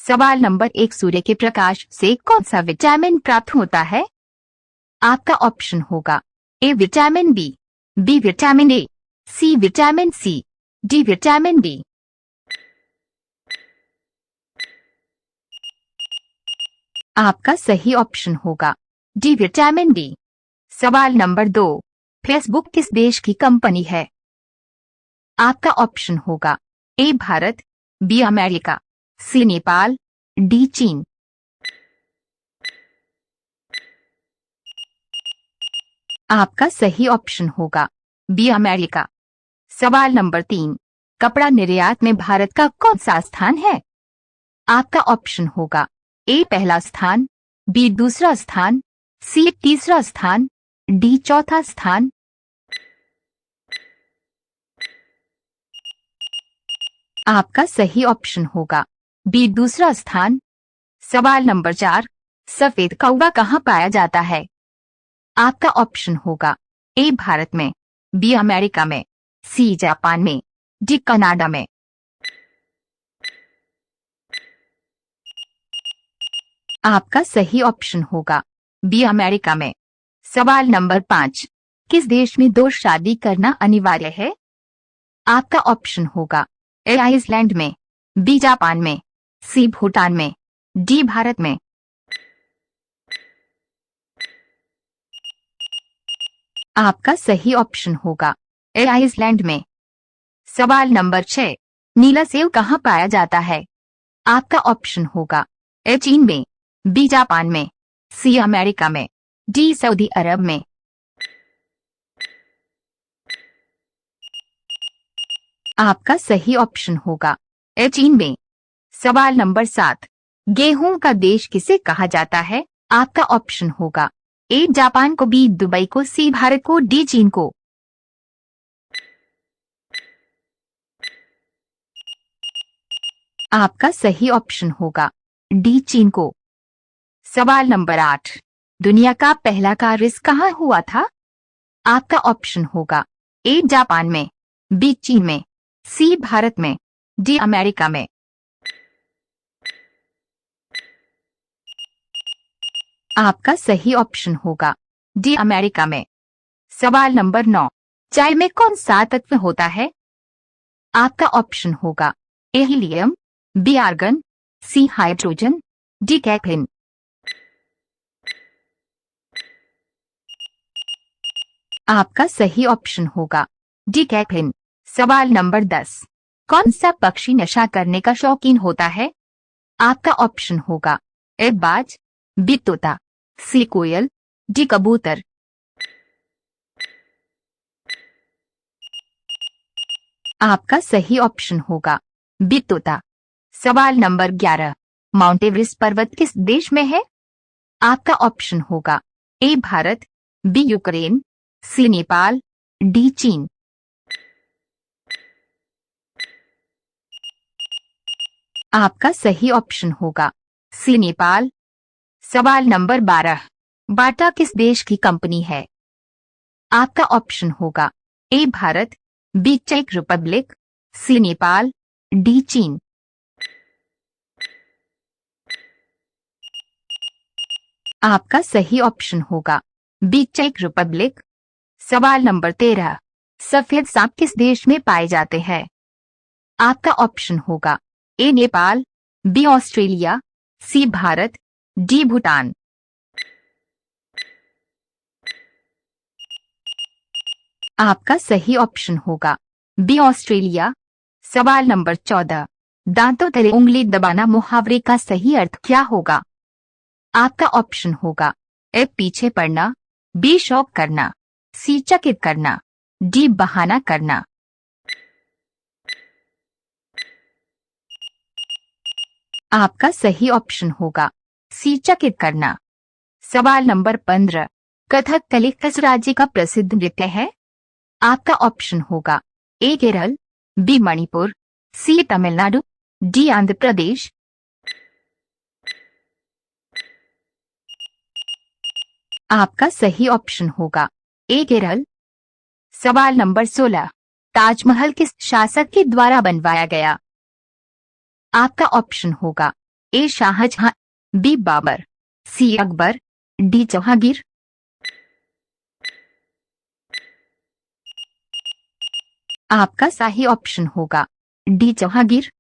सवाल नंबर 1, सूर्य के प्रकाश से कौन सा विटामिन प्राप्त होता है? आपका ऑप्शन होगा A vitamin B vitamin A, C vitamin C, D vitamin D. आपका सही ऑप्शन होगा डी विटामिन डी। सवाल नंबर 2, फेसबुक किस देश की कंपनी है? आपका ऑप्शन होगा A Bharat, B America, C Nepal, D चीन। आपका सही ऑप्शन होगा बी अमेरिका। सवाल नंबर 3, कपड़ा निर्यात में भारत का कौन सा स्थान है? आपका ऑप्शन होगा ए पहला स्थान, बी दूसरा स्थान, सी तीसरा स्थान, डी चौथा स्थान। आपका सही ऑप्शन होगा बी दूसरा स्थान। सवाल नंबर 4, सफेद कौवा कहाँ पाया जाता है? आपका ऑप्शन होगा ए भारत में, बी अमेरिका में, सी जापान में, डी कनाडा में। आपका सही ऑप्शन होगा बी अमेरिका में। सवाल नंबर 5, किस देश में 2 शादी करना अनिवार्य है? आपका ऑप्शन होगा ए आइसलैंड में, बी जापान में, सी भूटान में, डी भारत में। आपका सही ऑप्शन होगा ए आइसलैंड में। सवाल नंबर 6, नीला सेव कहाँ पाया जाता है? आपका ऑप्शन होगा ए चीन में, बी जापान में, सी अमेरिका में, डी सऊदी अरब में। आपका सही ऑप्शन होगा ए चीन में। सवाल नंबर 7, गेहूं का देश किसे कहा जाता है? आपका ऑप्शन होगा ए जापान को, बी दुबई को, सी भारत को, डी चीन को। आपका सही ऑप्शन होगा डी चीन को। सवाल नंबर 8, दुनिया का पहला कार रेस कहाँ हुआ था? आपका ऑप्शन होगा ए जापान में, बी चीन में, सी भारत में, डी अमेरिका में। आपका सही ऑप्शन होगा डी अमेरिका में। सवाल नंबर 9, चाय में कौन सा तत्व होता है? आपका ऑप्शन होगा ए helium, B argon, C hydrogen, D caffeine. आपका सही ऑप्शन होगा डी कैफीन। सवाल नंबर 10, कौन सा पक्षी नशा करने का शौकीन होता है? आपका ऑप्शन होगा ए बाज, बी तोता, सी कोयल, डी कबूतर। आपका सही ऑप्शन होगा बी तोता। सवाल नंबर 11, माउंट एवरेस्ट पर्वत किस देश में है? आपका ऑप्शन होगा A Bharat, B Ukraine, C Nepal, D चीन। आपका सही ऑप्शन होगा सी नेपाल। सवाल नंबर 12, बाटा किस देश की कंपनी है? आपका ऑप्शन होगा A Bharat, B check Republic, C Nepal, D चीन। आपका सही ऑप्शन होगा बी चेक रिपब्लिक। सवाल नंबर 13, सफेद सांप किस देश में पाए जाते हैं? आपका ऑप्शन होगा ए नेपाल, बी ऑस्ट्रेलिया, सी भारत, डी भूटान। आपका सही ऑप्शन होगा बी ऑस्ट्रेलिया। सवाल नंबर 14, दांतों तले उंगली दबाना मुहावरे का सही अर्थ क्या होगा? आपका ऑप्शन होगा ए पीछे पड़ना, बी शौक करना, सी चकित करना, डी बहाना करना। आपका सही ऑप्शन होगा सी चकित करना। सवाल नंबर 15, कथकली किस राज्य का प्रसिद्ध नृत्य है? आपका ऑप्शन होगा ए केरल, बी मणिपुर, सी तमिलनाडु, डी आंध्र प्रदेश। आपका सही ऑप्शन होगा ए केरल। सवाल नंबर 16, ताजमहल किस शासक के द्वारा बनवाया गया? आपका ऑप्शन होगा ए शाहजहां, बी बाबर, सी अकबर, डी जहांगीर। आपका सही ऑप्शन होगा डी जहांगीर।